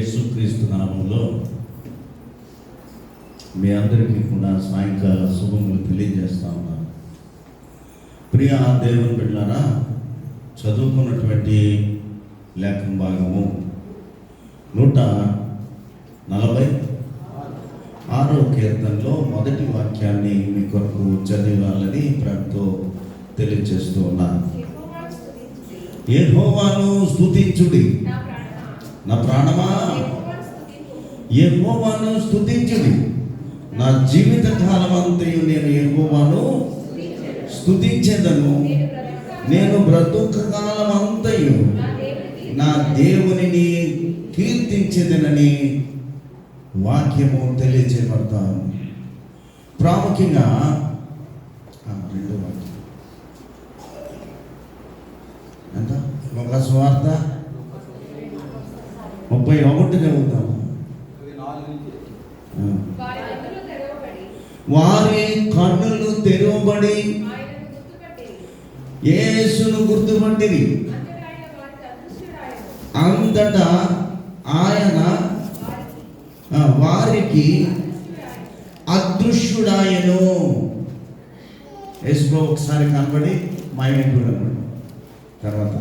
యేసుక్రీస్తు నామంలో మీ అందరికీ కూడా సాయంకాల శుభములు తెలియజేస్తా ఉన్నాను. ప్రియ దేవుని బిడ్డలారా, చదువుకున్నటువంటి లేఖన భాగము 146వ కీర్తనలో మొదటి వాక్యాన్ని మీ కొరకు చదివాలని ప్రభుతో తెలియజేస్తూ ఉన్నాను. యెహోవాను స్తుతించుడి, నా ప్రాణమా యెహోవాను స్తుతించుడి. నా జీవిత కాలం అంతయు నేను యెహోవాను స్తుతించెదను. నేను బ్రతుక కాలం అంతయు నా దేవునిని కీర్తించెదనని వాక్యము తెలియజేయబడతాను. ప్రాముఖ్యంగా రెండో వాక్యం ఎంత? ఒక స్వార్థ 31 చదువుతాము. వారి కన్నులు తెరవబడి యేసును గుర్తుపట్టిరి. అంతటా ఆయన వారికి అదృశ్యుడాయను. యేసు ఒకసారి కనబడి మాయమైపోయాడు. తర్వాత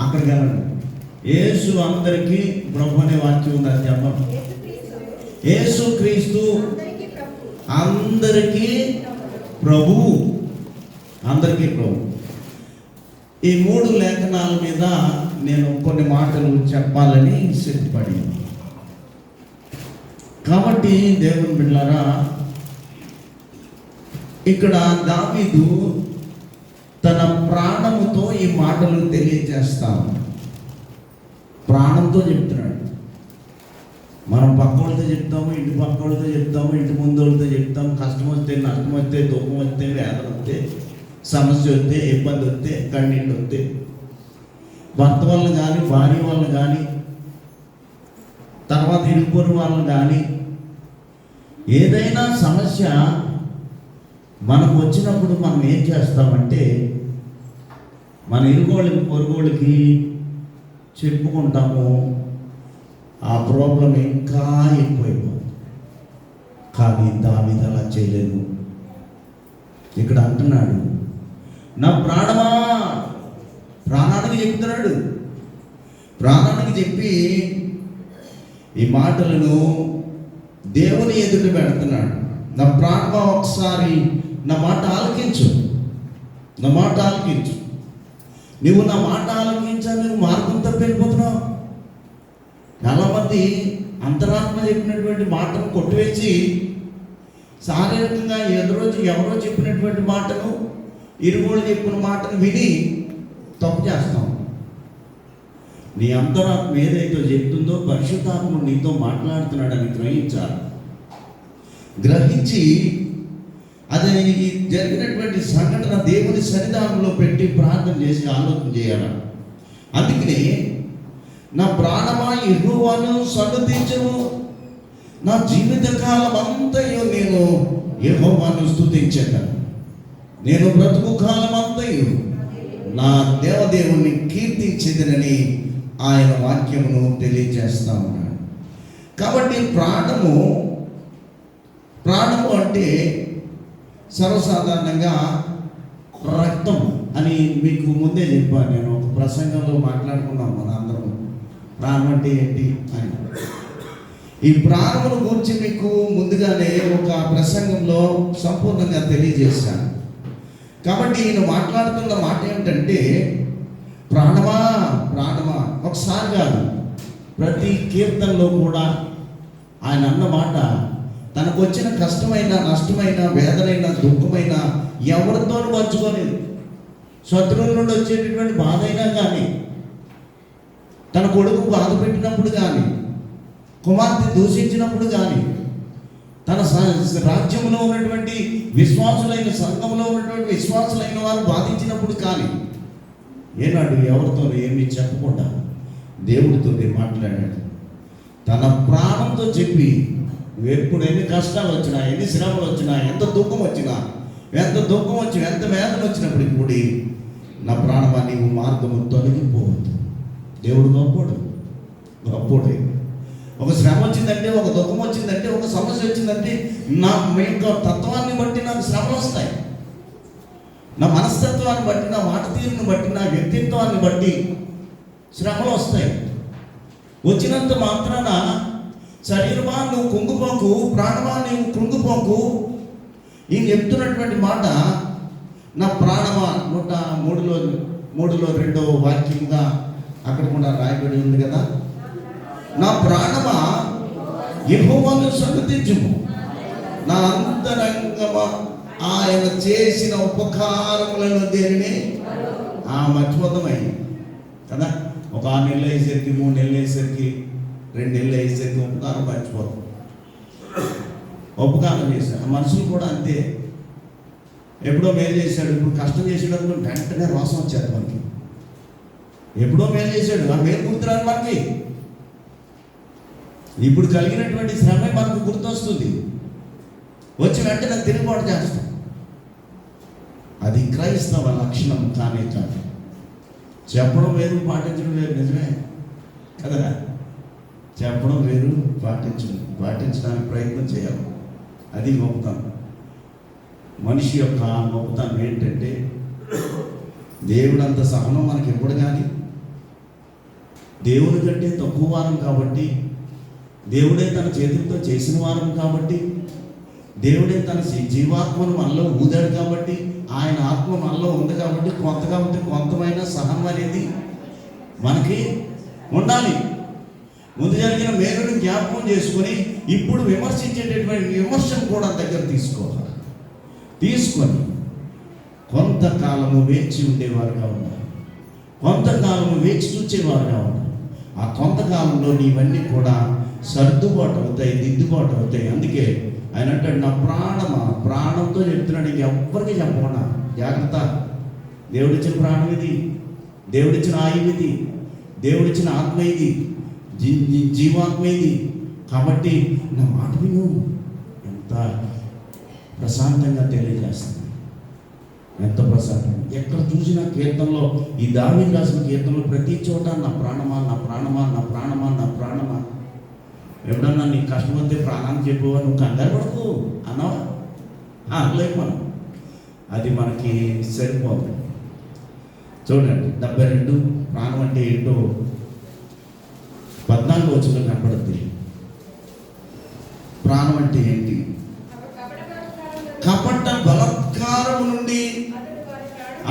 అక్కడికి వెళ్ళండి. యేసు అందరికీ ప్రభు అనే వాక్యం ఉంది, అది చెప్పండి. యేసు క్రీస్తు అందరికీ ప్రభువు, అందరికీ ప్రభు. ఈ 3 లేఖనాల మీద నేను కొన్ని మాటలు చెప్పాలని సిద్ధపడి, కాబట్టి దేవుని బిడ్డలారా, ఇక్కడ దావీదు తన ప్రాణముతో ఈ మాటలు తెలియజేస్తాను. ప్రాణంతో చెప్తున్నాడు. మనం పక్క వాళ్ళతో చెప్తాము, ఇంటి పక్క వాళ్ళతో చెప్తాము, ఇంటి ముందు వాళ్ళతో చెప్తాము. కష్టం వస్తే, నష్టం వస్తే, దుఃఖం వస్తే, వేదన వస్తే, సమస్య వస్తే, ఇబ్బంది వస్తే, కన్నీళ్ళు వస్తే, భర్త వాళ్ళని కానీ, భార్య వాళ్ళని కానీ, తర్వాత ఇరుపొరు వాళ్ళని కానీ, ఏదైనా సమస్య మనకు వచ్చినప్పుడు మనం ఏం చేస్తామంటే, మన ఇరుగోళ్ళకి పొరుగోళ్ళకి చెప్పుకుంటాము. ఆ ప్రాబ్లం ఇంకా ఎక్కువైపోతుంది. కానీ దావీదు అలా చేయలేదు. ఇక్కడ అంటున్నాడు, నా ప్రాణమా, ప్రాణానికి చెప్తున్నాడు. ప్రాణానికి చెప్పి ఈ మాటలను దేవుని ఎదుట పెడుతున్నాడు. నా ప్రాణమా, ఒకసారి నా మాట ఆలకించు, నా మాట ఆలకించు. నువ్వు నా మాట ఆలకించాలి, నువ్వు మార్గం తప్పి వెళ్ళిపోతున్నావు. చాలామంది అంతరాత్మ చెప్పినటువంటి మాటను కొట్టివేసి శారీరకంగా ఎవరో చెప్పినటువంటి మాటను, ఇరుగోళ్ళు చెప్పిన మాటను విని తప్పు చేస్తాం. నీ అంతరాత్మ ఏదైతే చెప్తుందో పరిశుద్ధాత్మ నీతో మాట్లాడుతున్నాడని గ్రహించి అది జరిగినటువంటి సంఘటన దేవుని సన్నిధానంలో పెట్టి ప్రార్థన చేసి ఆలోచన చేయాలి. అందుకనే నా ప్రాణమా యెహోవాను సన్నుతించుము, నా జీవిత కాలం అంతయు నేను యెహోవాను స్తుతించెదను. నేను బ్రతుకు కాలం అంతయు నా దేవదేవుని కీర్తించెదనని ఆయన వాక్యమును తెలియజేస్తా ఉన్నాడు. కాబట్టి ప్రాణము అంటే సర్వసాధారణంగా రక్తం అని మీకు ముందే చెప్పాను. నేను ఒక ప్రసంగంలో మాట్లాడుకున్నాం మన అందరం, ప్రాణం అంటే ఏంటి అని. ఈ ప్రాణమును గురించి మీకు ముందుగానే ఒక ప్రసంగంలో సంపూర్ణంగా తెలియజేశాను. కాబట్టి ఈయన మాట్లాడుతున్న మాట ఏమిటంటే, ప్రాణమా ప్రాణమా. ఒకసారి కాదు, ప్రతి కీర్తనలో కూడా ఆయన అన్న మాట, తనకు వచ్చిన కష్టమైన, నష్టమైన, వేదనైన, దుఃఖమైన ఎవరితో పంచుకోలేదు. శత్రువుల నుండి వచ్చేటటువంటి బాధ అయినా కానీ, తన కొడుకు బాధ పెట్టినప్పుడు కానీ, కుమార్తె దూషించినప్పుడు కానీ, తన రాజ్యంలో ఉన్నటువంటి విశ్వాసులైన, సంఘంలో ఉన్నటువంటి విశ్వాసులైన వారు బాధించినప్పుడు కానీ, ఏనాడు ఎవరితో ఏమీ చెప్పకుండా దేవుడితో మాట్లాడాడు. తన ప్రాణంతో చెప్పి, ఎప్పుడు ఎన్ని కష్టాలు వచ్చినా, ఎన్ని శ్రమలు వచ్చినా, ఎంత దుఃఖం వచ్చినా, ఎంత వేదన వచ్చినప్పటికి కూడా, నా ప్రాణమా నీవు మార్గము తొలగిపోవద్దు. దేవుడు గొప్పడు. గొప్పోడే. ఒక శ్రమ వచ్చిందంటే, ఒక దుఃఖం వచ్చిందంటే, ఒక సమస్య వచ్చిందంటే నా యొక్క తత్వాన్ని బట్టి నాకు శ్రమలు వస్తాయి. నా మనస్తత్వాన్ని బట్టి, నా మాట తీరుని బట్టి, నా వ్యక్తిత్వాన్ని బట్టి శ్రమలు వస్తాయి. వచ్చినంత మాత్రాన శరీరమా నువ్వు కుంగిపోకు, ప్రాణమా నువ్వు కృంగిపోకు. ఈయన చెప్తున్నటువంటి మాట, నా ప్రాణమా 103లో 2వ వాక్యంగా అక్కడ కూడా రాయబడి ఉంది కదా, నా ప్రాణమా యెహోవాను సన్నుతించుము, నా అంతరంగమా ఆయన చేసిన ఉపకారములను దేనిని మర్చిపోతామయ్యి కదా. ఒక 6 నెలలు అయ్యేసరికి, 3 నెలలు అయ్యేసరికి, 2 నెలలు అయ్యేసరికి ఉపకారం మర్చిపోతాం. ఉపకారం చేశాడు. మనుషులు కూడా అంతే. ఎప్పుడో మేలు చేశాడు, ఇప్పుడు కష్టం చేసేటప్పుడు వెంటనే రోసం వచ్చేది మనకి. ఎప్పుడో మేలు చేశాడు, ఆ మేలు గుర్తురాదు మనకి. ఇప్పుడు కలిగినటువంటి శ్రమే మనకు గుర్తొస్తుంది. వచ్చి వెంటనే తిరుగుబాటు చేస్తాం. అది క్రైస్తవ లక్షణం కానే కాదు. చెప్పడం వేరు, పాటించడం వేరు. నిజమే కదా. చెప్పడం వేరు, పాటించడానికి ప్రయత్నం చేయాలి. అది గొప్పతనం. మనిషి యొక్క గొప్పతనం ఏంటంటే, దేవుడంత సహనం మనకి ఎప్పుడు కానీ, దేవుని కంటే తక్కువ వారం కాబట్టి, దేవుడే తన చేతులతో చేసిన వారం కాబట్టి, దేవుడే తన జీవాత్మను మనలో ఊదాడు కాబట్టి, ఆయన ఆత్మ మనలో ఉంది కాబట్టి, కొంతగా ఉంటే కొంతమైన సహనం అనేది మనకి ఉండాలి. ముందు జరిగిన మేలును జ్ఞాపకం చేసుకొని ఇప్పుడు విమర్శించేటటువంటి విమర్శను కూడా దగ్గర తీసుకొని కొంతకాలము వేచి ఉండేవారుగా ఉన్నారు, కొంతకాలము వేచి చూచేవారుగా ఉన్నారు. ఆ కొంతకాలంలో నీవన్నీ కూడా సర్దుబాటు అవుతాయి, దిద్దుబాటు అవుతాయి. అందుకే ఆయన అంటాడు, నా ప్రాణమా, ప్రాణంతో చెప్తున్నాడు. ఇంకెవ్వరికి చెప్పకుండా జాగ్రత్త. దేవుడిచ్చిన ప్రాణం ఇది, దేవుడిచ్చిన ఆయువు ఇది, దేవుడిచ్చిన ఆత్మ ఇది, జీవాత్మ ఇది. కాబట్టి నా మాట విను. ఎంత ప్రశాంతంగా తెలియజేస్తుంది, ఎంత ప్రశాంతం. ఎక్కడ చూసినా కీర్తనలో, ఈ దావీదు రాసిన కీర్తనలో ప్రతి చోట నా ప్రాణమా, నా ప్రాణమా, నా ప్రాణమా, నా ప్రాణమా. ఎప్పుడన్నా నీకు కష్టం వస్తే ప్రాణాన్ని చెప్పువా, నువ్వు కంగారు పడకు అన్నావా? అనలేక మనం. అది మనకి సరిపోదు. చూడండి 72 ప్రాణం అంటే ఏంటో 14 వచనంలో కనపడుతుంది. ప్రాణం అంటే ఏంటి? కపట బలాత్కారము నుండి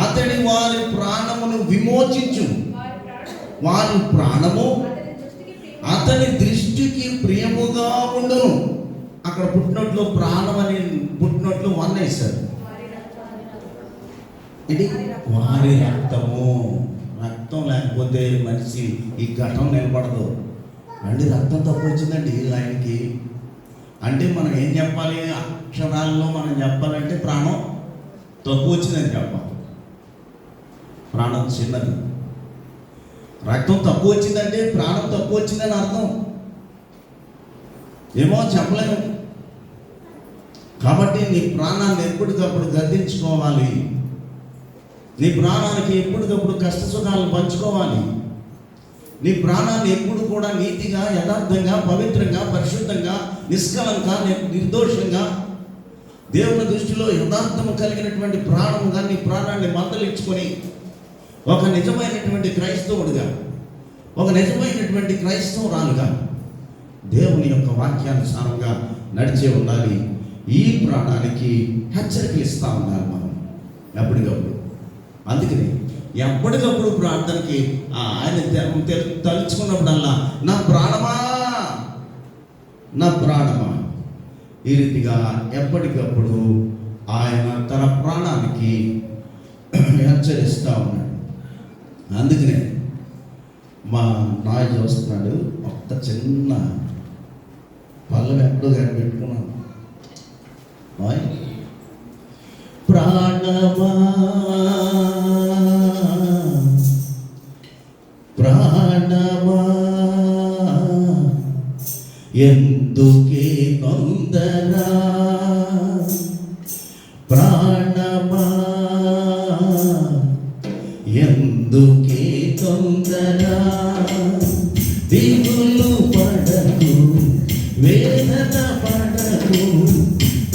అతడి వారి ప్రాణమును విమోచించు. వారి ప్రాణము అతని దృష్టికి ప్రియముగా ఉండును. అక్కడ పుట్టినట్లు ప్రాణం అని పుట్టినట్లు 1 వేశారు. ఇది వారి రక్తము. రక్తం లేకపోతే మనిషి ఈ ఘటన నిలబడదు అండి. రక్తం తక్కువ వచ్చిందండి ఆయనకి అంటే మనం ఏం చెప్పాలి? అక్షరాల్లో మనం చెప్పాలంటే ప్రాణం తక్కువ వచ్చిందని చెప్పాలి. ప్రాణం చిన్నది. రక్తం తక్కువ వచ్చిందంటే ప్రాణం తక్కువ వచ్చిందని అర్థం. ఏమో చెప్పలేము. కాబట్టి నీ ప్రాణాన్ని ఎప్పటికప్పుడు గద్దించుకోవాలి. నీ ప్రాణానికి ఎప్పటికప్పుడు కష్ట సుఖాలను పంచుకోవాలి. నీ ప్రాణాన్ని ఎప్పుడు కూడా నీతిగా, యథార్థంగా, పవిత్రంగా, పరిశుద్ధంగా, నిష్కలంగా, నిర్దోషంగా, దేవుని దృష్టిలో యథార్థము కలిగినటువంటి ప్రాణముగా నీ ప్రాణాన్ని మందలించుకొని ఒక నిజమైనటువంటి క్రైస్తవుడిగా, ఒక నిజమైనటువంటి క్రైస్తవురాలుగా దేవుని యొక్క వాక్యానుసారంగా నడిచే ఉండాలి. ఈ ప్రాణానికి హెచ్చరికలు ఇస్తూ ఉండాలి మనం ఎప్పటికప్పుడు. అందుకని ఎప్పటికప్పుడు ప్రార్థనకి ఆయన తలుచుకున్నప్పుడల్లా నా ప్రాణమా, నా ప్రాణమా, ఈ రీతిగా ఎప్పటికప్పుడు ఆయన తన ప్రాణానికి హెచ్చరిస్తూ ఉన్నాడు. అందుకనే మా నాయ చూస్తున్నాడు, ఒక్క చిన్న పళ్ళం ఎక్కడో కానీ పెట్టుకున్నాను. ప్రాణమా ప్రాణమా ఎందుకే తొందర, ప్రాణమా ఎందుకే తొందర, దిగులు పడకు, వేదన పడకు,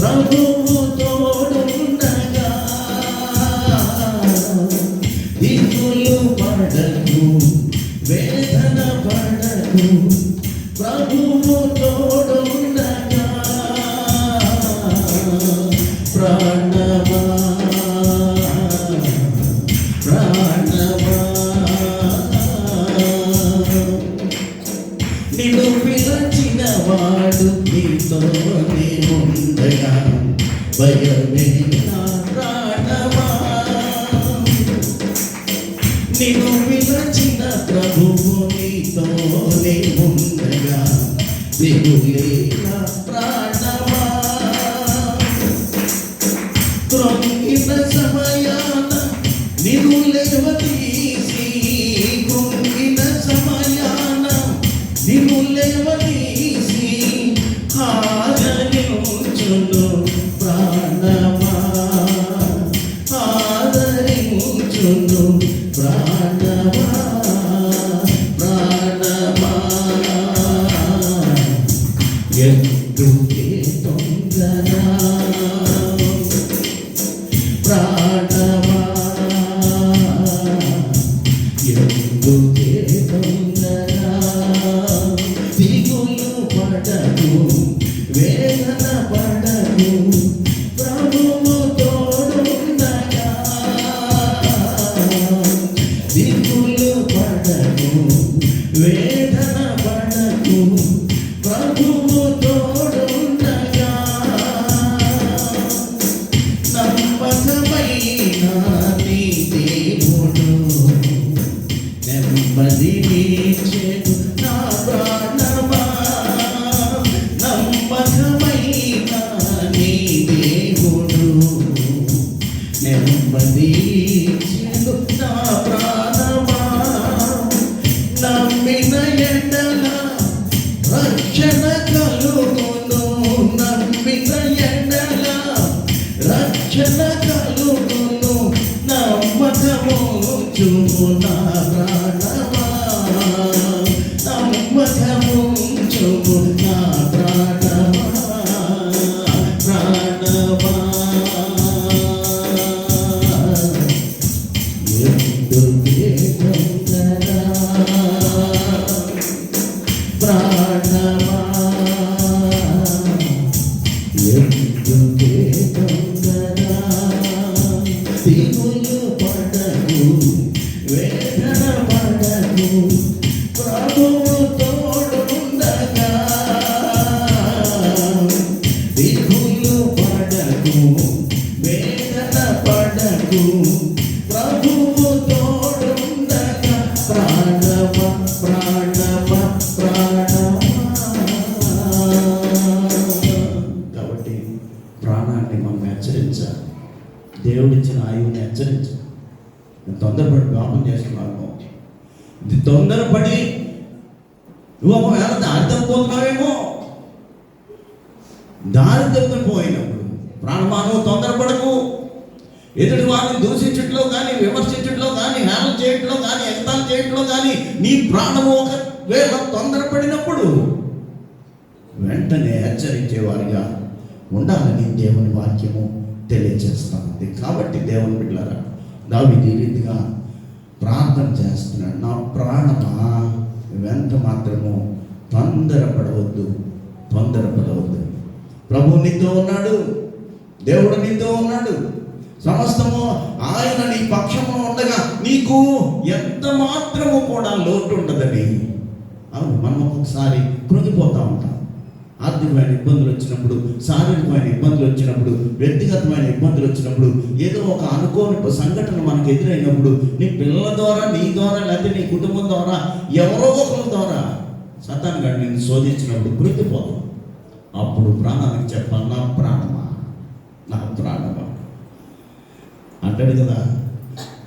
ప్రభువు తోడుండగా. దిగులు పడకు, వేదన పడకు, ప్రభువు తోడుండగా. ప్రాణమా ప్రాణమా నిన్ను పిలిచిన వాడు నీతోనే ఉండగా భయమే నా ప్రాణమా. నిన్ను పిలిచిన ప్రభువు నీతోనే ఉండగా దిగులే నా ప్రాణమా. కృంగిన సమయాన నిన్ను లేవదీసి, కృంగిన సమయాన నిన్ను లేవదీసి ఆదరించును ప్రాణమా, ఆదరించును ప్రాణమా. ప్రాణమా ఎందుకే తొందర, ప్రాణమా ఎందుకే తొందర. దిగులు పడకు, వేదన పడకు, ప్రభువు తోడుండగా. దిగులు పడకు, వేదన పడకు, ప్రభువు తోడుండగా. నమ్మకమైన నీ దేవుడు నెమ్మదినిచ్చెను నా ప్రాణమా. నమ్మకమైన నీ దేవుడు నెమ్మదినిచ్చెను నా ప్రాణమా. నమ్మిన ఎడల రక్షణ కలుగును, నమ్మిన ఎడల రక్షణ కలుగును. నమ్మకముంచుము నా ప్రాణమా, నమ్మకముంచుము నా ప్రాణమా. ప్రాణమా ఎందుకే తొందర, ప్రాణమా ఎందుకే తొందర. దిగులు పడకు, వేదన పడకు, ప్రభువు తోడుండగా. దిగులు పడకు, వేదన పడకు, ప్రభువు తోడుండగా. ప్రాణమా ప్రాణమా ప్రాణమా. కాబట్టి ప్రాణాన్ని మనం హెచ్చరించాలి, దేవుడిచ్చిన ఆయువుని హెచ్చరించాలి. తొందరపడి పాపం చేస్తున్నాము, ఇది తొందరపడి నువ్వు ఒకవేళ దారి తప్పిపోతున్నావేమో. దారి తప్పిపోయినప్పుడు ప్రాణమానవు తొందరపడకు. ఎదుటి వారిని దూషించట్లో కానీ, విమర్శించట్లో కానీ, హేళన చేయట్లో కానీ, ఎగతాళి చేయట్లో కానీ నీ ప్రాణము ఒకవేళ తొందరపడినప్పుడు వెంటనే హెచ్చరించేవారిగా ఉండాలని దేవుని వాక్యము తెలియజేస్తాను. కాబట్టి దేవుని బిడ్డలారా, దావీదు ఈ రీతిగా ప్రార్థన చేస్తున్నాడు. నా ప్రాణమా వెంట మాత్రము తొందరపడవద్దు, తొందరపడవద్దు. ప్రభువు నీతో ఉన్నాడు, దేవుడు నీతో ఉన్నాడు. సమస్తము ఆయన నీ పక్షము ఉండగా నీకు ఎంత మాత్రము కూడా లోటు ఉండదని. అవును, మనం ఒక్కొక్కసారి కృంగిపోతూ ఉంటాం. ఆర్థికమైన ఇబ్బందులు వచ్చినప్పుడు, శారీరకమైన ఇబ్బందులు వచ్చినప్పుడు, వ్యక్తిగతమైన ఇబ్బందులు వచ్చినప్పుడు, ఏదో ఒక అనుకోని సంఘటన మనకు ఎదురైనప్పుడు, నీ పిల్లల ద్వారా, నీ ద్వారా, లేకపోతే నీ కుటుంబం ద్వారా, ఎవరో ఒకరి ద్వారా సతాను గారు నేను శోధించినప్పుడు కృంగిపోతాం. అప్పుడు ప్రాణానికి చెప్పాలి, నా ప్రాణమా, నా ప్రాణమా అంటాడు కదా.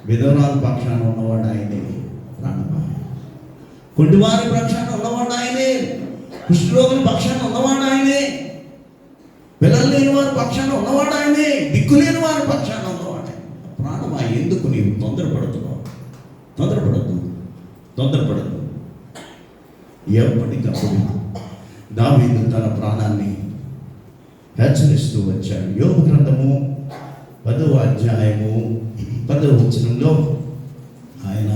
విధవరాల పక్షాన ఉన్నవాడు ఆయనే, ప్రాణమా. కుంటివారి పక్షాన ఉన్నవాడు ఆయనే, కుష్ఠరోగుల పక్షాన ఉన్నవాడు ఆయనే, పిల్లలు లేని వారి పక్షాన ఉన్నవాడు ఆయనే, దిక్కు లేని వారి పక్షాన ఉన్నవాడు. ప్రాణమా, ఎందుకు నీవు తొందరపడుతున్నావు? తొందరపడద్దు. ఎప్పటికప్పుడు దావీదు తన ప్రాణాన్ని హెచ్చరిస్తూ వచ్చాడు. యోబు గ్రంథము 10వ అధ్యాయము 10వ వచనంలో ఆయన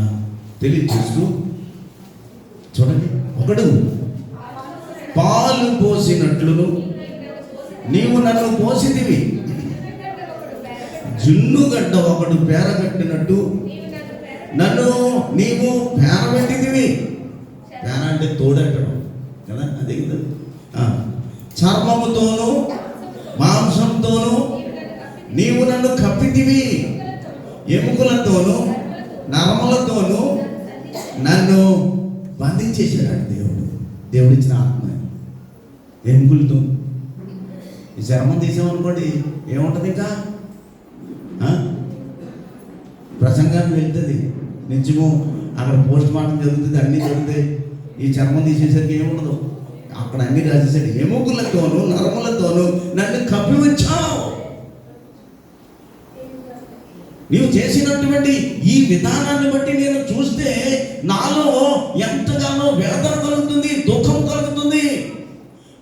తెలియజేస్తూ చూడండి, ఒకడు పాలు పోసినట్లును నీవు నన్ను పోసితివి, జున్నుగడ్డ ఒకడు పేరగట్టినట్టు నన్ను నీవు పేరబెట్టితివి. పేర అంటే తోడెట్టడం కదా, అదే కదా. చర్మముతోను మాంసంతోను నీవు నన్ను కప్పితివి, ఎముకలతోను నరములతోను నన్ను బంధించేశాడు దేవుడిచ్చిన ఆత్మ. ఎముకలతో ఈ చర్మం తీసామనుకోండి ఏముంటుంది, ఇంకా ప్రసంగానికి వెళ్తుంది, నిజము అక్కడ పోస్ట్ మార్టం జరుగుతుంది, అన్నీ జరుగుతాయి. ఈ చర్మం తీసేసరికి ఏముండదు, అక్కడ అన్ని రాసేసాడు. ఎముకలతోనూ నరములతోనూ నన్ను కప్పి ఉంచావు. నీవు చేసినటువంటి ఈ విధానాన్ని బట్టి నేను చూస్తే నాలో ఎంతగానో వేదన కలుగుతుంది, దుఃఖం కలుగుతుంది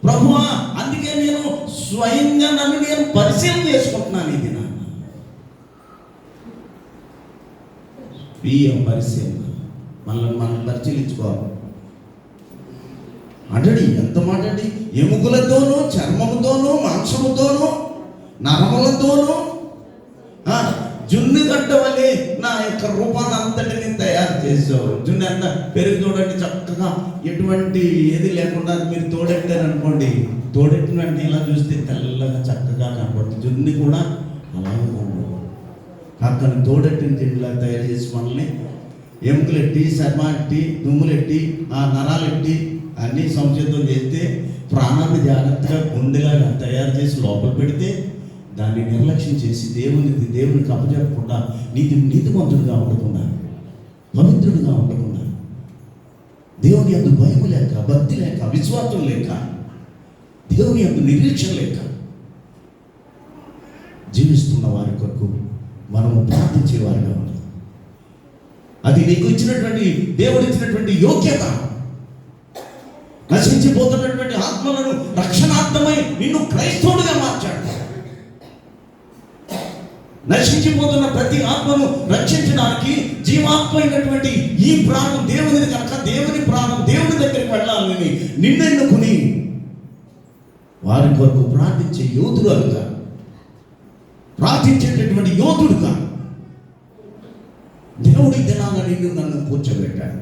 ప్రభువా. అందుకే నేను స్వయంగా నన్ను నేను పరిశీలన చేసుకుంటున్నాను. ఇది నా స్వీయ పరిశీలన, మనం పరిశీలించుకోవాలి. అంటండి, ఎంత మాట అండి, ఎముకలతోనూ చర్మముతోనూ మాంసముతోనూ నరములతోనూ జున్ను గడ్డ వల్లే నా యొక్క రూపాన్ని అంతటిని తయారు చేసావు. జున్ను ఎంత పెరుగు చూడండి, చక్కగా ఎటువంటి ఏది లేకుండా మీరు తోడెట్టారనుకోండి, తోడెట్టిన వెంటనే ఇలా చూస్తే తెల్లగా చక్కగా కనపడుతుంది. జున్ను కూడా అలాగే కనపడుతుంది. అక్కడ తోడెట్టిన జిడ్లా తయారు చేసి మనల్ని ఎముకలెట్టి చర్మాట్టి దుమ్ములెట్టి ఆ నరాలెట్టి అన్నీ సంసిద్ధం చేస్తే ప్రాణాన్ని జాగ్రత్తగా గుండెలాగా తయారు చేసి లోపల పెడితే దాన్ని నిర్లక్ష్యం చేసి దేవునికి అప్పచెప్పకుండా నీతిమంతుడుగా ఉండకుండా పవిత్రుడిగా ఉండకుండా దేవుని యందు భయం లేక భక్తి లేక విశ్వాసం లేక దేవుని యందు నిరీక్షణ లేక జీవిస్తున్న వారి కొరకు మనము ప్రార్థించేవారిగా ఉండాలి. అది నీకు ఇచ్చినటువంటి దేవుడు ఇచ్చినటువంటి యోగ్యత. నశించిపోతున్నటువంటి ఆత్మలను రక్షణార్థమై నిన్ను క్రైస్తవుడిగా మార్చాడు. నశించిపోతున్న ప్రతి ఆత్మను రక్షించడానికి జీవాత్మ అయినటువంటి ఈ ప్రాణం దేవునిది కనుక దేవుని ప్రాణం దేవుని దగ్గరికి వెళ్ళాలని నిన్నెన్నుకుని వారి కొరకు ప్రార్థించే యోధుడుగా, ప్రార్థించేటటువంటి యోధుడుగా దేవుడి దినాన నిన్ను నన్ను కూర్చోబెట్టాడు.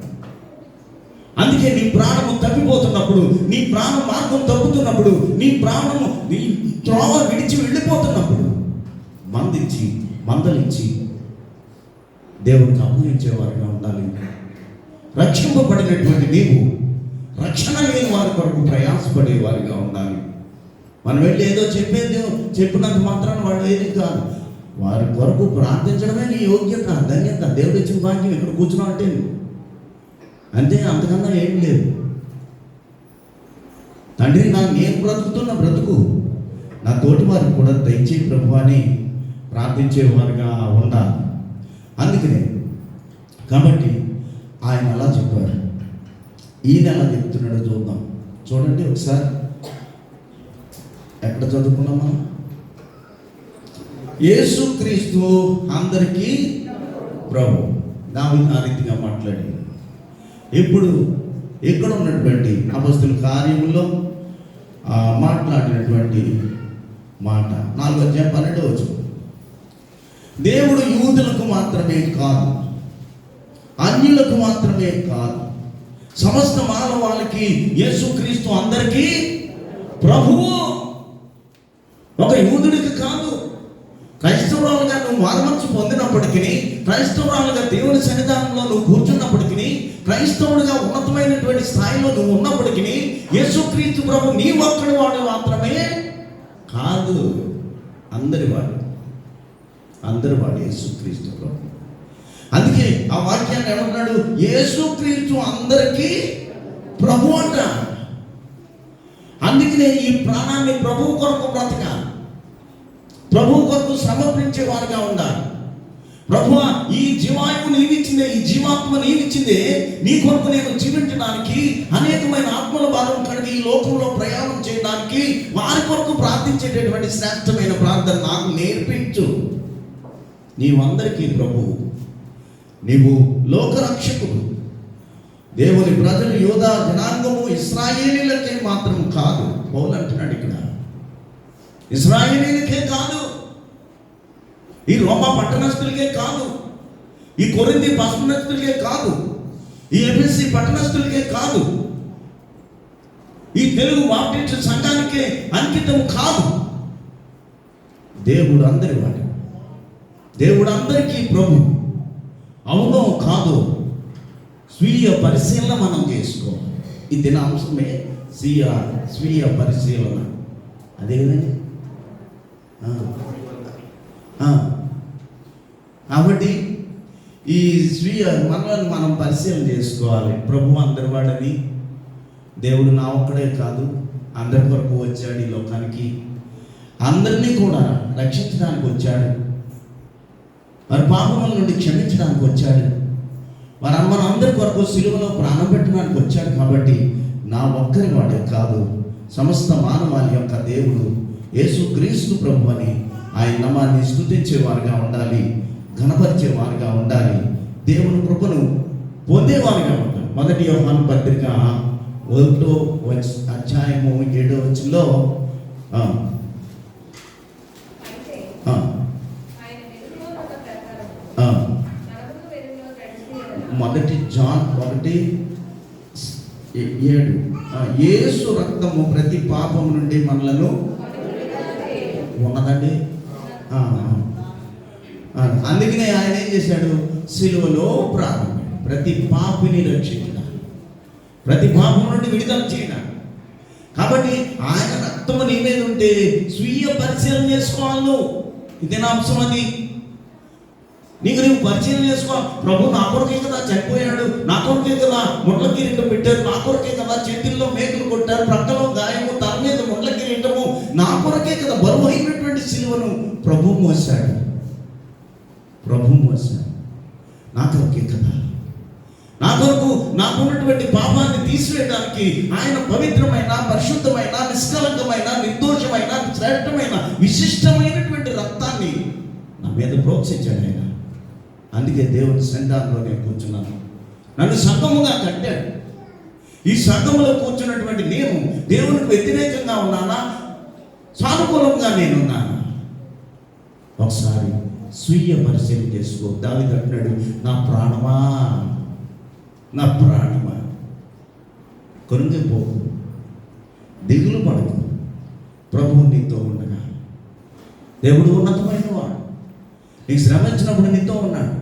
అందుకే నీ ప్రాణము తప్పిపోతున్నప్పుడు, నీ ప్రాణ మార్గం తప్పుతున్నప్పుడు, నీ ప్రాణము నీ త్రోవ విడిచి వెళ్ళిపోతున్నప్పుడు మందలించి దేవుడికి అప్పగించేవారుగా ఉండాలి. రక్షింపబడినటువంటి నీవు రక్షణ లేని వారి కొరకు ప్రయాసపడేవారిగా ఉండాలి. మనం వెళ్ళి ఏదో చెప్పినంత మాత్రాన వాళ్ళు ఏది కాదు, వారి కొరకు ప్రార్థించడమే నీ యోగ్యత, ధన్యత. దేవుడు ఇచ్చిన భాగ్యం ఇక్కడ కూర్చున్నావు అంటే అంతే, అంతకన్నా ఏం లేదు. తండ్రి, నేను బ్రతుకుతున్న బ్రతుకు నా తోటి వారికి కూడా దయచేయి ప్రభు అని ప్రార్థించేవారుగా ఉండాలి. అందుకనే కాబట్టి ఆయన అలా చెప్పారు. ఈయన ఎలా చెప్తున్నాడో చూద్దాం. చూడండి ఒకసారి, ఎక్కడ చదువుకున్నాం మనం? యేసుక్రీస్తు అందరికీ ప్రభు. దావీదు ఆ రీతిగా మాట్లాడి ఇప్పుడు ఇక్కడ ఉన్నటువంటి అపొస్తలుల కార్యముల్లో మాట్లాడినటువంటి మాట 4:12 దేవుడు యూదులకు మాత్రమే కాదు, అన్యులకు మాత్రమే కాదు, సమస్త మానవాళికి యేసుక్రీస్తు అందరికీ ప్రభువు. ఒక యూదుడికి కాదు. క్రైస్తవురాలుగా నువ్వు మారుమనసు పొందినప్పటికీ, క్రైస్తవురాలుగా దేవుని సన్నిధానంలో నువ్వు కూర్చున్నప్పటికీ, క్రైస్తవుడిగా ఉన్నతమైనటువంటి స్థాయిలో నువ్వు ఉన్నప్పటికీ యేసుక్రీస్తు ప్రభు నీ ఒక్కడి వాడు మాత్రమే కాదు, అందరి వాడు యేసుక్రీస్తు ప్రభు. అందుకే ఆ వాక్యాన్ని ఏమన్నాడు? యేసుక్రీస్తు అందరికీ ప్రభు అంట. అందుకనే ఈ ప్రాణాన్ని ప్రభువు కొరకు బ్రతకాలి, ప్రభువు కొరకు సమర్పించే వారిగా ఉండాలి. ప్రభువా, ఈ జీవాత్మ నీవిచ్చిందే, ఈ జీవాత్మ నీవిచ్చిందే, నీ కొరకు నేను జీవించడానికి, అనేకమైన ఆత్మల భారం కలిగి ఈ లోకంలో ప్రయాణం చేయడానికి వారి కొరకు ప్రార్థించేటటువంటి శ్రేష్టమైన ప్రార్థన నాకు నేర్పించు. నీవందరికీ ప్రభువు, నీవు లోకరక్షకుడు. దేవుని ప్రజలు, యోధా జనాంగము, ఇశ్రాయేలీలకే మాత్రం కాదు. పౌలు అంటున్నాడు ఇక్కడ, ఇశ్రాయేలీలకే కాదు, ఈ రోమా పట్టణస్థులకే కాదు, ఈ కొరింథీ పట్టణస్థులకే కాదు, ఈ ఎఫెసీ పట్టణస్థులకే కాదు, ఈ తెలుగు బాప్టిస్టు సంఘానికే అంకితం కాదు. దేవుడు అందరి వాడు, దేవుడు అందరికీ ప్రభు. అవునో కాదో స్వీయ పరిశీలన మనం చేసుకోవాలి. ఈ దినాంశమే స్వీయ పరిశీలన. అదే కదండి. కాబట్టి ఈ స్వీయ మనల్ని మనం పరిశీలన చేసుకోవాలి. ప్రభు అందరి వాడని, దేవుడు నా ఒక్కడే కాదు, అందరి కొరకు వచ్చాడు ఈ లోకానికి, అందరినీ కూడా రక్షించడానికి వచ్చాడు, వారి పాపముల నుండి క్షమించడానికి వచ్చాడు, వారి మన అందరి కొరకు సిలువలో ప్రాణం పెట్టడానికి వచ్చాడు. కాబట్టి నా ఒక్కరి వాడే కాదు, సమస్త మానవాళి యొక్క దేవుడు యేసుక్రీస్తు ప్రభు అని ఆయన నామాన్ని స్తుతించేవారుగా ఉండాలి, ఘనపరిచేవారుగా ఉండాలి, దేవుని కృపను పొందేవారుగా ఉండాలి. 1 యోహాను పత్రిక 1:7 మొదటి జాన్ 1:7 యేసు రక్తము ప్రతి పాపం నుండి మనలను ఉన్నదండి. అందుకనే ఆయన ఏం చేశాడు? సిలువలో ప్రారంభం ప్రతి పాపిని రక్షించడానికి, ప్రతి పాపం నుండి విడుదల చేయడానికి. కాబట్టి ఆయన రక్తము నీ మీద ఉంటే స్వీయ పరిశీలన చేసుకోవాలి. ఇదే నా అంశం. అది నీకు నువ్వు పరిశీలన చేసుకో. ప్రభు నా కొరకే కదా చనిపోయాడు, నా కొరకే కదా ముట్ల కిరీటం పెట్టారు, నా కొరకే కదా చేతుల్లో మేకులు కొట్టారు, ప్రక్కలో గాయము, తల మీద ముట్ల కిరీటము, నా కొరకే కదా బరువైనటువంటి సిలువను ప్రభు మోసాడు. నా కొరకే కదా, నా కొరకు నాకున్నటువంటి పాపాన్ని తీసివేయడానికి ఆయన పవిత్రమైన, పరిశుద్ధమైన, నిష్కలంకమైన, నిర్దోషమైన, శ్రేష్టమైన, విశిష్టమైనటువంటి రక్తాన్ని నా మీద ప్రోత్సహించాడు ఆయన. అందుకే దేవుని సన్నిధానంలో నేను కూర్చున్నాను. నన్ను సంఘముగా కట్టాడు. ఈ సంఘములో కూర్చున్నటువంటి నేను దేవునికి వ్యతిరేకంగా ఉన్నానా, సానుకూలంగా నేనున్నానా? ఒకసారి స్వీయ పరిశీలన చేసుకో. దావీదు అంటున్నాడు, నా ప్రాణమా కృంగిపోకు, దిగులు పడకు, ప్రభువు నీతో ఉండగా. దేవుడు ఉన్నతమైన వాడు. నీకు శ్రమ వచ్చినప్పుడు నీతో ఉన్నాడు,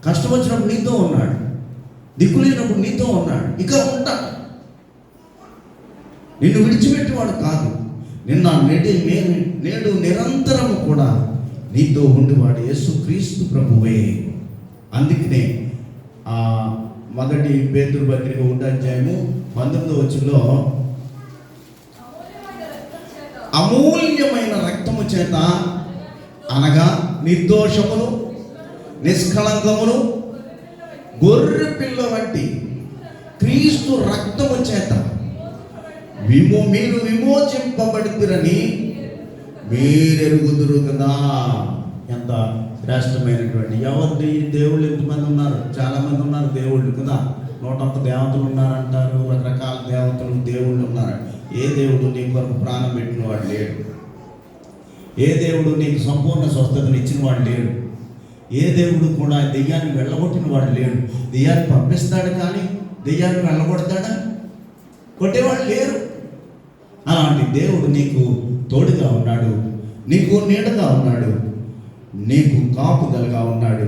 కష్టం వచ్చినప్పుడు నీతో ఉన్నాడు, దిక్కులేనప్పుడు నీతో ఉన్నాడు, ఇక ఉంటాడు. నిన్ను విడిచిపెట్టేవాడు కాదు. నిన్న నేడు నిరంతరము కూడా నీతో ఉండేవాడు యేసుక్రీస్తు ప్రభువే. అందుకనే 1 పేతురు పత్రిక 1:19 అమూల్యమైన రక్తము చేత, అనగా నిర్దోషమును, నిష్కళంకమును, గొర్రె పిల్ల వంటి క్రీస్తు రక్తము చేత మీరు విమోచింపబడుతురని మీరెరుగుదురు కదా. ఎంత శ్రేష్టమైనటువంటి ఎవరి దేవుళ్ళు ఎంతమంది ఉన్నారు? చాలామంది ఉన్నారు దేవుళ్ళు కదా. 101 దేవతలు ఉన్నారంటారు, రకరకాల దేవతలు, దేవుళ్ళు ఉన్నారు. ఏ దేవుడు నీ కొరకు ప్రాణం పెట్టిన వాడు లేడు. ఏ దేవుడు నీకు సంపూర్ణ స్వస్థతను ఇచ్చిన వాడు లేడు. ఏ దేవుడు కూడా దెయ్యాన్ని వెళ్ళగొట్టిన వాడు లేడు. దెయ్యాన్ని పంపిస్తాడు కానీ దెయ్యాన్ని వెళ్ళగొడతాడా? కొట్టేవాడు లేరు. అలాంటి దేవుడు నీకు తోడుగా ఉన్నాడు, నీకు నీడగా ఉన్నాడు, నీకు కాపుదలగా ఉన్నాడు.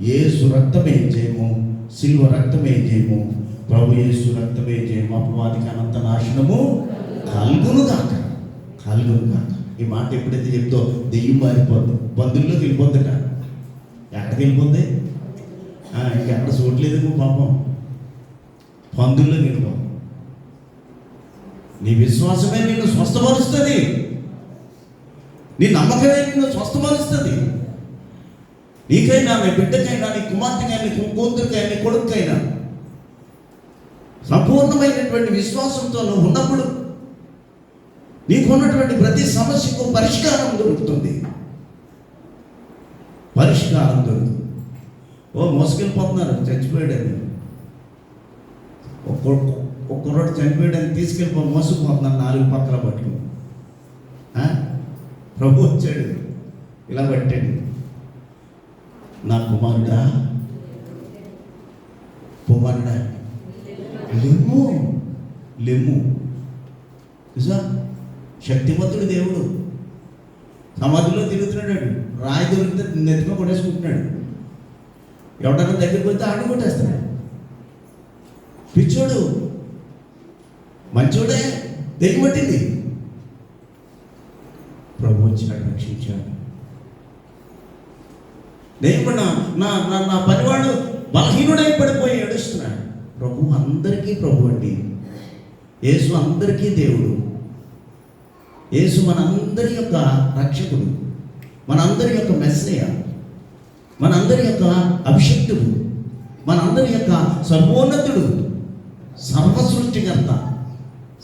యేసు రక్తమే జయము, సిలువ రక్తమే జయము, ప్రభు యేసు రక్తమే జయము. అపవాదికి అనంత నాశనము కలుగునుగాక. ఈ మాట ఎప్పుడైతే చెప్తో దెయ్యం మారిపోద్దు, బంధువుల్లోకి వెళ్ళిపోద్దట. ఎక్కడికి వెళ్ళిపోద్ది? ఇంకెక్కడ చూడలేదు పాపం, బంధువుల్లోకి వెళ్ళిపో. నీ విశ్వాసమే నిన్ను స్వస్థపరుస్తుంది, నీ నమ్మకమే నిన్ను స్వస్థపరుస్తుంది. నీకైనా, నీ బిడ్డకైనా, నీ కుమార్తెకైనా, నీ కూతురికైనా, నీ కొడుకైనా సంపూర్ణమైనటువంటి విశ్వాసంతో నువ్వు ఉన్నప్పుడు నీకున్నటువంటి ప్రతి సమస్యకు పరిష్కారం దొరుకుతుంది. పరిష్కారం దొరుకుతుంది. మోసుకెళ్ళిపోతున్నారు, చచ్చిపోయాడని, ఒక్కరోడు చనిపోయాడని మోసుకుపోతున్నారు 4 పక్కల పట్టుకుని. ప్రభు వచ్చాడు, ఇలా పట్టాడు, నా కుమారుడా లెమ్ము. నిజా, శక్తిమంతుడు దేవుడు. సమాధిలో తిరుగుతున్నాడు, రాయి దొరికితే నెత్తిమ కొట్టేసుకుంటున్నాడు. ఎవడన్నా దగ్గరికి పోతే ఆడు కొట్టేస్తున్నాడు. పిచ్చోడు, మంచోడే, తెగిపట్టింది. ప్రభు వచ్చినాడు, రక్షించాడు. నేను నా పనివాడు బలహీనుడై పడిపోయి ఏడుస్తున్నాడు. ప్రభు అందరికీ ప్రభు అండి. యేసు అందరికీ దేవుడు. యేసు మనందరి యొక్క రక్షకుడు, మనందరి యొక్క మెస్సయ, మనందరి యొక్క అభిషక్తుడు, మనందరి యొక్క సర్వోన్నతుడు, సర్వ సృష్టికర్త,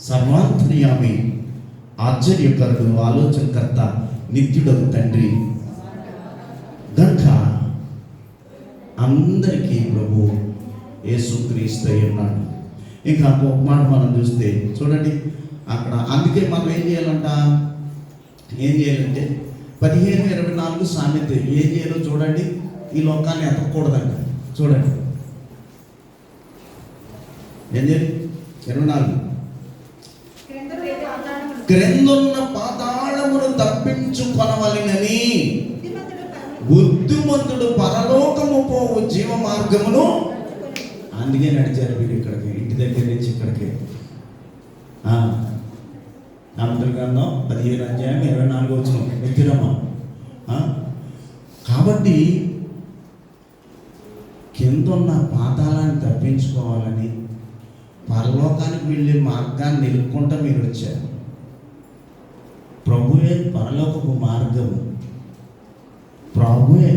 సర్వాంతర్యామి, ఆశ్చర్యకరుడు, ఆలోచనకర్త, నిత్యుడగు తండ్రి. కనుక అందరికీ ప్రభు యేసుక్రీస్తు అయి ఉన్నాడు. ఇంకా ఒక మాట మనం చూస్తే చూడండి అక్కడ. అందుకే మనం ఏం చేయాలంటే 15:24 సామెత ఏం చేయాలో చూడండి. ఈ లోకాన్ని ఎతకూడదంట. చూడండి ఏం చేయాలి? 24 క్రిందున్న పాతాళమును తప్పించుకొనవలెనని బుద్ధిమంతుడు పరలోకము పోవు జీవ మార్గమును. అందుకే నడిచారు వీరు ఇక్కడికి, ఇంటి దగ్గర నుంచి ఇక్కడికి. సామెతల గ్రంథం 15:24 వ్యక్తిరమ్మ. కాబట్టి కిందున్న పాతాళాన్ని తప్పించుకోవాలని పరలోకానికి వెళ్ళే మార్గాన్ని నిలుపుకుంటూ మీరు వచ్చారు. ప్రభువే పరలోకపు మార్గము, ప్రభువే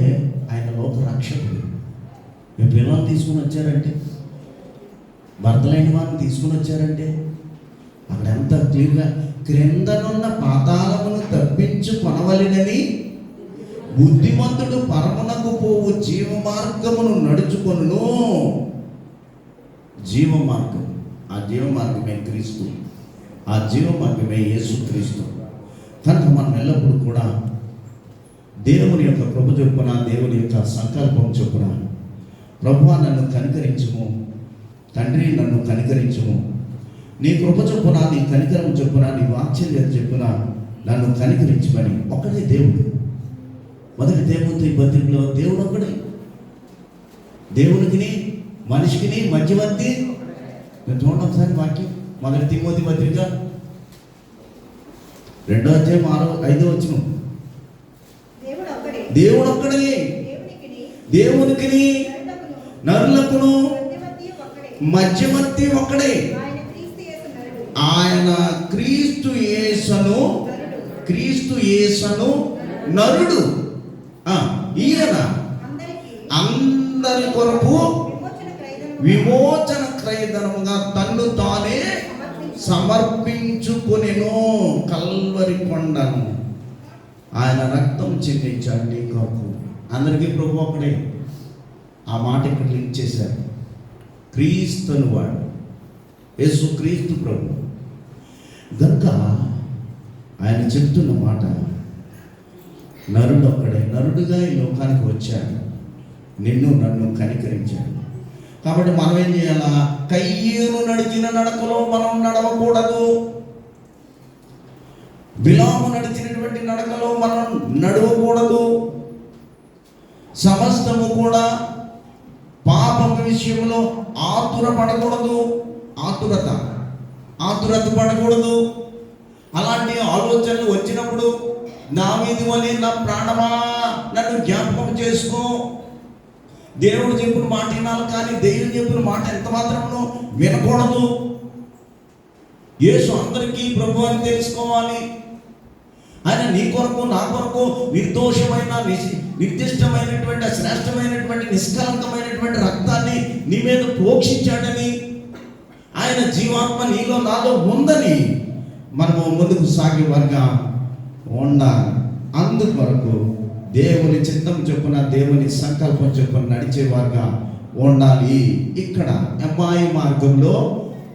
ఆయన లోక రక్షకుడు. మీ పిల్లలు తీసుకుని వచ్చారంటే, భర్తలైన వారిని తీసుకుని వచ్చారంటే అక్కడ ఎంత క్లియర్గా, క్రిందనున్న పాతాళమును తప్పించుకొనవలెనని బుద్ధిమంతుడు పరమునకు పోవు జీవ మార్గమును నడుచుకొనును. జీవ మార్గం, ఆ జీవ మార్గమే క్రీస్తు, ఆ జీవ మార్గమే యేసుక్రీస్తు. కనుక మనం ఎల్లప్పుడూ కూడా దేవుని యొక్క కృప చొప్పున, దేవుని యొక్క సంకల్పం చొప్పున, ప్రభువా నన్ను కనికరించుము, తండ్రి నన్ను కనికరించుము, నీ కృప చొప్పున, నీ కనికరం చొప్పున, నీ వాత్సల్యత చొప్పున నన్ను కనికరించమని. ఒక్కడే దేవుడు. మొదటి తిమోతి పత్రికలో దేవుడు ఒక్కడే. దేవునికి మనిషికి మధ్యవర్తి. నేను చూడండి ఒకసారి వాక్యం. మొదటి తిమోతి పత్రిక 2:5 దేవుడు ఒక్కడే, దేవునికి నరులకును మధ్యవర్తి ఒక్కడే, ఆయన క్రీస్తు యేసును నరుడు. ఈయన అందరి కొరకు విమోచన క్రయధనముగా తన్ను తానే సమర్పించుకొనెను. కల్వరి కొండను ఆయన రక్తం చెందించాడు నీ కొరకు. అందరికీ ప్రభు ఒకడే. ఆ మాట ఇక్కడ లింక్ చేశారు. క్రీస్తును వాడు, యేసు క్రీస్తు ప్రభు. కనుక ఆయన చెప్తున్న మాట, నరుడు ఒక్కడే, నరుడుగా ఈ లోకానికి వచ్చాడు, నిన్ను నన్ను కనికరించాడు. కాబట్టి మనం ఏం చేయాలా? కయ్యూను నడిచిన నడకలో మనం నడవకూడదు. బిలాము నడిచినటువంటి నడకలో మనం నడవకూడదు. సమస్తము కూడా పాపం విషయంలో ఆతురపడకూడదు. ఆతురత పడకూడదు. అలాంటి ఆలోచనలు వచ్చినప్పుడు నా మీది వలె నా ప్రాణమా నన్ను జ్ఞాపకం చేసుకో. దేవుడు చెప్పిన మాట వినాలి, కానీ దేవుడు చెప్పిన మాట ఎంత మాత్రమో వినకూడదు. యేసు అందరికీ ప్రభు అని తెలుసుకోవాలి. ఆయన నీ కొరకు నా కొరకు నిర్దోషమైన నిర్దిష్టమైనటువంటి శ్రేష్టమైనటువంటి నిష్కలంకమైనటువంటి రక్తాన్ని నీ మీద ప్రోక్షించాడని, ఆయన జీవాత్మ నీలో నాలో ఉందని మనము ముందుకు సాగే వారిగా ఉండాలి. అందుకొరకు దేవుని చిత్తం చొప్పున, దేవుని సంకల్పం చొప్పున నడిచేవారుగా ఉండాలి. ఇక్కడ ఎమ్మాయి మార్గంలో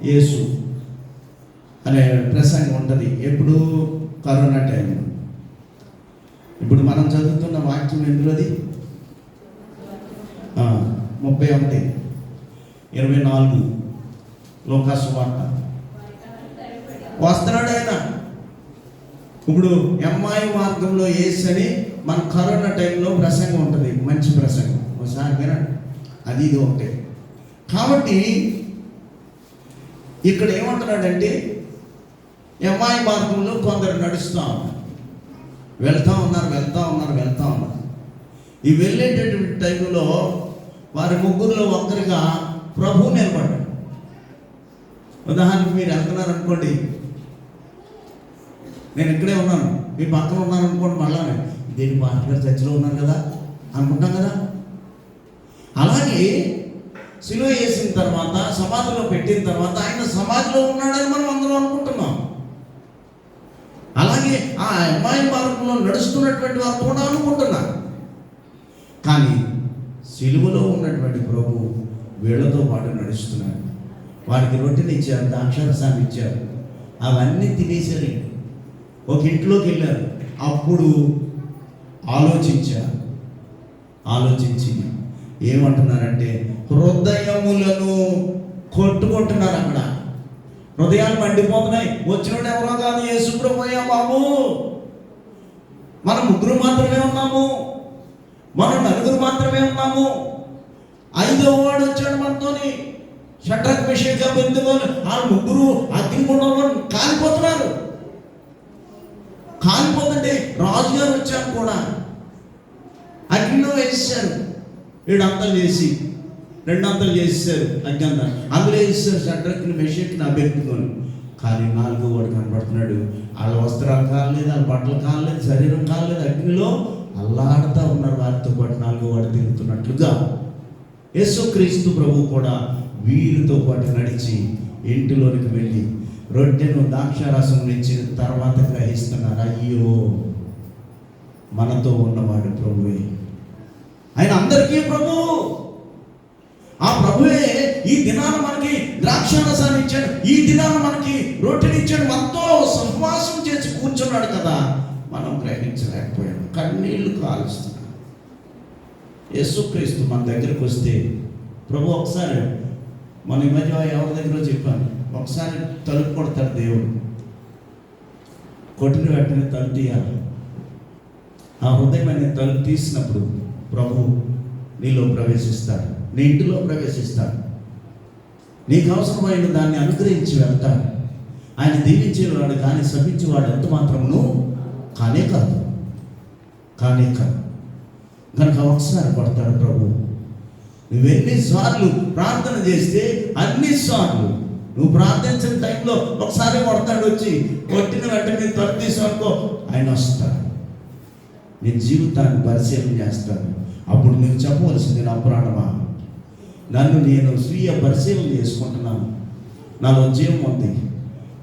యేసు అనే ప్రసంగం ఉంటుంది. ఎప్పుడు? కరోనా టైంలో. ఇప్పుడు మనం చదువుతున్న వాక్యం ఎందులోది? 31:24 లోకాసు వార్త. వస్తున్నాడు ఆయన. ఇప్పుడు ఎమ్మాయి మార్గంలో యేసు అని మన కరోనా టైంలో ప్రసంగం ఉంటుంది, మంచి ప్రసంగం. ఒకసారి వినండి, అది ఇది ఒకటే. కాబట్టి ఇక్కడ ఏమంటున్నాడంటే, ఎమ్మాయి మార్గంలో కొందరు నడుస్తూ ఉన్నారు, వెళ్తూ ఉన్నారు. ఈ వెళ్ళేటటువంటి టైంలో వారి ముగ్గురులో ఒక్కరిగా ప్రభువు నిలబడ్డాడు. ఉదాహరణకు మీరు వెళ్తున్నారు అనుకోండి, నేను ఇక్కడే ఉన్నాను, మీ పక్కన ఉన్నాను అనుకోండి, మళ్ళా దేని పాస్టర్ గారు చర్చిలో ఉన్నారు కదా అనుకుంటాం కదా. అలాగే సిలువ వేసిన తర్వాత, సమాధిలో పెట్టిన తర్వాత ఆయన సమాధిలో ఉన్నాడని మనం అందరం అనుకుంటున్నాం. అలాగే ఆ అమ్మాయి మార్గంలో నడుస్తున్నటువంటి వారు కూడా అనుకుంటున్నారు. కానీ సిలువలో ఉన్నటువంటి ప్రభు వీళ్ళతో పాటు నడుస్తున్నాడు. వారికి రొట్టెని ఇచ్చారు, ద్రాక్షారసాన్ని ఇచ్చారు, అవన్నీ తినేశారు. ఒక ఇంట్లోకి వెళ్ళారు. అప్పుడు ఆలోచించి ఏమంటున్నారంటే, హృదయములను కొట్టుకుంటున్నారు. అక్కడ హృదయాలు మండిపోతున్నాయి. వచ్చినట్టు ఎవరో కాదు, యేసు ప్రభువయ్యా బాబు, మనం ముగ్గురు మాత్రమే ఉన్నాము, మనం నలుగురు మాత్రమే ఉన్నాము. 5వ వాడు వచ్చాడు మనతోని, షడ్రక్ మెషక్ అబేద్నెగోలు. ఆ ముగ్గురు అగ్నిగుండంలో కాలిపోతుంటే రాజుగారు వచ్చారు కూడా, అగ్నిలో వేసేసారు. 7 అంతలు చేసి 2 అంతలు చేసేసారు అగ్ని అంతా, అందులో వేసేసారు షడ్రక్ని మెషక్ని అబేద్నెగోలు. కానీ 4వ వాడు కనబడుతున్నాడు. వాళ్ళ వస్త్రాలు కాలేదు, వాళ్ళ బట్టలు కాలేదు, శరీరం కాలేదు, అగ్నిలో అల్లాడుతూ ఉన్నారు. వారితో పాటు 4వ వాడు తిరుగుతున్నట్లుగా యేసుక్రీస్తు ప్రభు కూడా వీరితో పాటు నడిచి ఇంటిలోనికి వెళ్ళి రొట్టెను ద్రాక్షారసం ఇచ్చిన తర్వాత గ్రహిస్తున్నారు, అయ్యో మనతో ఉన్నవాడు ప్రభువే, ఆయన అందరికీ ప్రభు. ఆ ప్రభువే ఈ దినాన మనకి ద్రాక్షారసాన్ని ఇచ్చాడు, ఈ దినాన మనకి రొట్టెని ఇచ్చాడు, మనతో సహవాసం చేసి కూర్చున్నాడు కదా. మనం గ్రహించలేకపోయాం, కన్నీళ్లు కాలుస్తున్నాం. యేసుక్రీస్తు మన దగ్గరికి వస్తే ప్రభు ఒకసారి, మన ఈ మధ్య ఎవరి దగ్గర చెప్పాను, ఒకసారి తలుపు కొడతాడు దేవుడు, కొట్టిన వెంటనే తలుపు తీయాలి. ఆ హృదయం అనే తలుపు తీసినప్పుడు ప్రభు నీలో ప్రవేశిస్తాడు, నీ ఇంటిలో ప్రవేశిస్తాడు, నీకు అవసరమైన దాన్ని అనుగ్రహించి వెళ్తాడు. ఆయన దీవించేవాడు కానీ శపించేవాడు ఎంత మాత్రమును కానే కాదు. కనుక ఒకసారి కొడతాడు ప్రభు. నువ్వెన్నిసార్లు ప్రార్థన చేస్తే అన్నిసార్లు నువ్వు ప్రార్థించిన టైంలో ఒకసారి కొడతాడు. వచ్చి కొట్టిన వెంటనే తలుపు తీసానుకో, ఆయన వస్తాడు, నీ జీవితాన్ని పరిశీలన చేస్తాడు. అప్పుడు నువ్వు చెప్పవలసింది, నా ప్రాణమా, నన్ను నేను స్వీయ పరిశీలన చేసుకుంటున్నాను. నాలో జీవం ఉంది,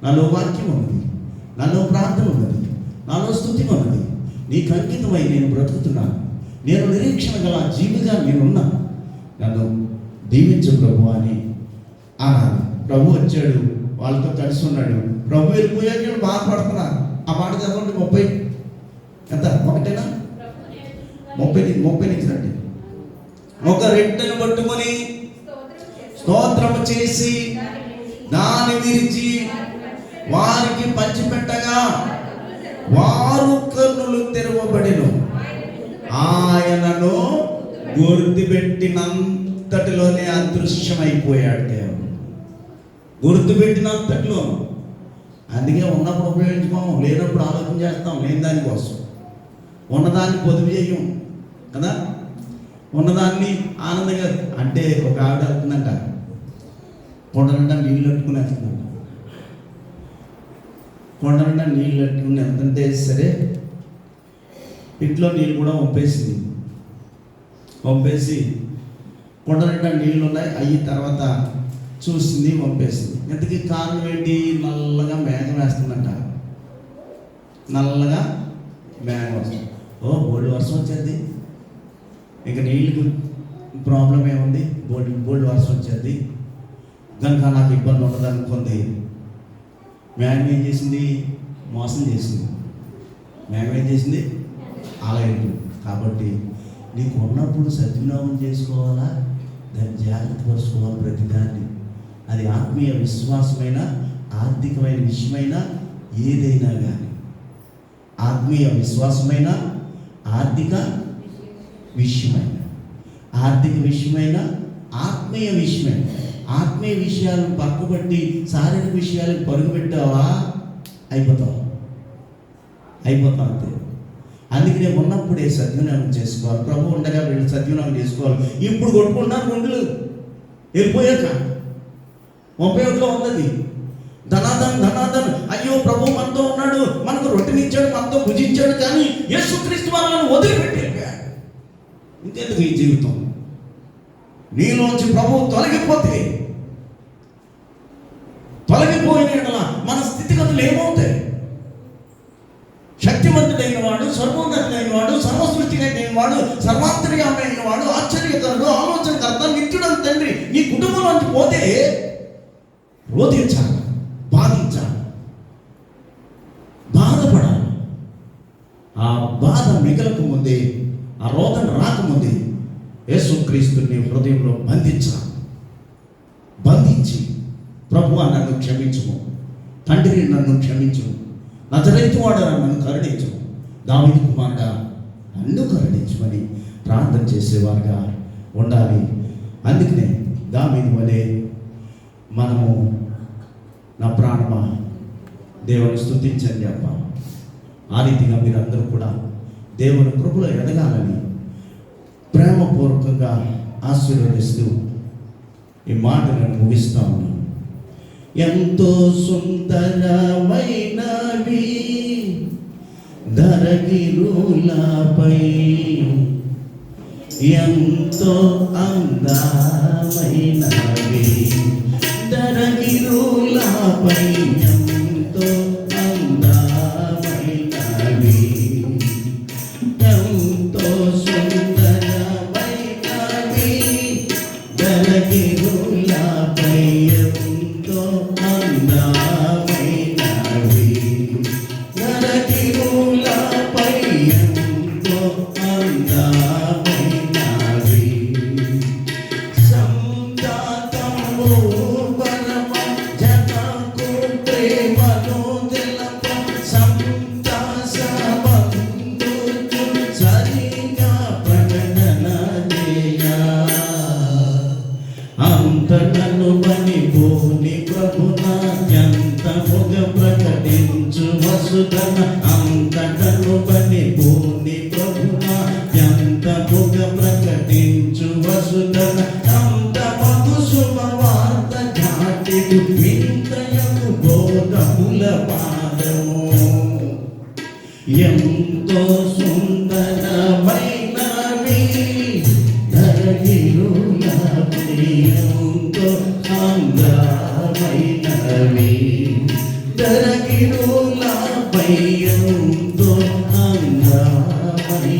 నాలో వాక్యం ఉంది, నాలో ప్రార్థన ఉన్నది, నాలో స్తుతి ఉన్నది, నీకు అంకితమై నేను బ్రతుకుతున్నాను, నేను నిరీక్షణ గల జీవిగా నేనున్నా, నన్ను దీవించు ప్రభు అని అనాలి. ప్రభు వచ్చాడు, వాళ్ళతో కలిసి ఉన్నాడు. ప్రభు వెళ్ళిపోయాక బాధపడుతున్నారు. ఆ మాట చదవండి, 30 ఎంత, ఒకటేనా? 30 నుంచి రండి. ఒక రెట్టెను పట్టుకొని స్తోత్రము చేసి దాన్ని విరిచి వారికి పంచిపెట్టగా వారు కన్నులు తెరవబడెను. ఆయనను గుర్తుపెట్టినంతటిలోనే అదృశ్యమైపోయాడు దేవుడు. గుర్తుపెట్టినంతటిలో. అందుకే ఉన్నప్పుడు ఉపయోగించుకోము, లేనప్పుడు ఆలోచన చేస్తాం, లేని దానికోసం. ఉన్నదాన్ని పొదుపు చేయం కదా, ఉన్నదాన్ని ఆనందంగా. అంటే ఒక ఆవిడ వెళ్తుందంట, కొండలంట నీళ్ళు కట్టుకుని వెళ్తుందంట. కొండన నీళ్ళు ఎంతంటే సరే ఇంట్లో నీళ్ళు కూడా వంపేసి కొండన నీళ్ళు ఉన్నాయి అయ్యి తర్వాత చూసింది వంపేసింది. ఇంతకీ కారణం ఏంటి? నల్లగా మేఘం వేస్తుందంట. నల్లగా మేఘం వస్తుంది. బోల్డ్ వర్షం వచ్చేది, ఇంకా నీళ్ళకి ప్రాబ్లం ఏముంది, బోల్డ్ వర్షం వచ్చేది కనుక నాకు ఇబ్బంది ఉండదు అనుకుంది. మేఘం ఏం చేసింది? మోసం చేసింది. మేఘం ఏం చేసింది? ఆలయం. కాబట్టి నీకు ఉన్నప్పుడు సద్వినియోగం చేసుకోవాలా, దాన్ని జాగ్రత్త పరుచుకోవాలి ప్రతిదాన్ని. అది ఆత్మీయ విశ్వాసమైన, ఆర్థికమైన విషయమైన, ఏదైనా కానీ ఆత్మీయ విశ్వాసమైన, ఆర్థిక విషయమైన, ఆత్మీయ విషయమైన. ఆత్మీయ విషయాలను పక్కబట్టి శారీరక విషయాలకు పరుగు పెట్టావా అయిపోతావు అంతే. అందుకనే ఉన్నప్పుడే సద్వినియోగం చేసుకోవాలి. ప్రభు ఉండగా వీళ్ళు సద్వినియోగం చేసుకోవాలి. ఇప్పుడు కొట్టుకుంటున్నారు గుండెలు, వెళ్ళిపోయాక 31లో ఉన్నది ధనాదన్. అయ్యో ప్రభు మనతో ఉన్నాడు, మనకు రొట్టెనిచ్చాడు, మనతో భుజించాడు, కానీ యేసుక్రీస్తు వాళ్ళని వదిలిపెట్టి వెళ్ళిపోయాడు. ఇంకెందుకు ఈ జీవితం? నీలోంచి ప్రభు తొలగిపోయిన మన స్థితిగతులు ఏమవుతాయి? శక్తివంతుడైన వాడు, సర్వోన్నతుడైన వాడు, సర్వసృష్టికైన వాడు, సర్వాంతర్యామైన వాడు, ఆశ్చర్యకరుడు, ఆలోచనకర్త, నిత్యుడు తండ్రి నీ కుటుంబంలోంచి పోతే రోధించాలి, బాధపడాలి. ఆ బాధ మిగలకు ముందే, ఆ రోదన రాకముందే యేసుక్రీస్తుని హృదయంలో బంధించి ప్రభువా నన్ను క్షమించుము, తండ్రి నన్ను క్షమించుము, నజరేతువాడా నన్ను కరుణించుము, దావీదు కుమారుడా నన్ను కరుణించుమని ప్రార్థన చేసేవారుగా ఉండాలి. అందుకనే దావీదు వలె మనము నా ప్రాణమా దేవుని స్తుతించని చెప్పాలి. ఆ రీతిగా మీరందరూ కూడా దేవుని కృపలో ఎదగాలని ప్రేమపూర్వకంగా ఆశీర్వదిస్తూ ఈ మాటలను ముగిస్తా ఉన్నాను. ఎంతో సుందరమైనవి ధరగిరులపై, ఎంతో అందమైనవి ధరగిరులపై, ఎంతో అందమైనవి, ఎంతో సుందరమైనవి ధరగిరులపై, ఎంతో అందమైనవి ధరగిరులపై, ఎంతో అందమైనవి. సంతాతము పరమ జనకు ప్రేమను తెలప, సంతాసమందు సరిగా ప్రకటన చేయ, అంతటను బని భూని ప్రభున ఎంతముగ ప్రకటించు వసుధన, అంతటను బని భూని ప్రభున ఎంతముగ ప్రకటించు వసుధన, అంత మగు శుభవార్త ఘాటికు వింతయము బోధముల పాదము, ఎంతో సుందరమైనవి ధరగిరులపై, ఎంతో అందమైనవి ధరగిరులపై, ఎంతో అందమైనవి.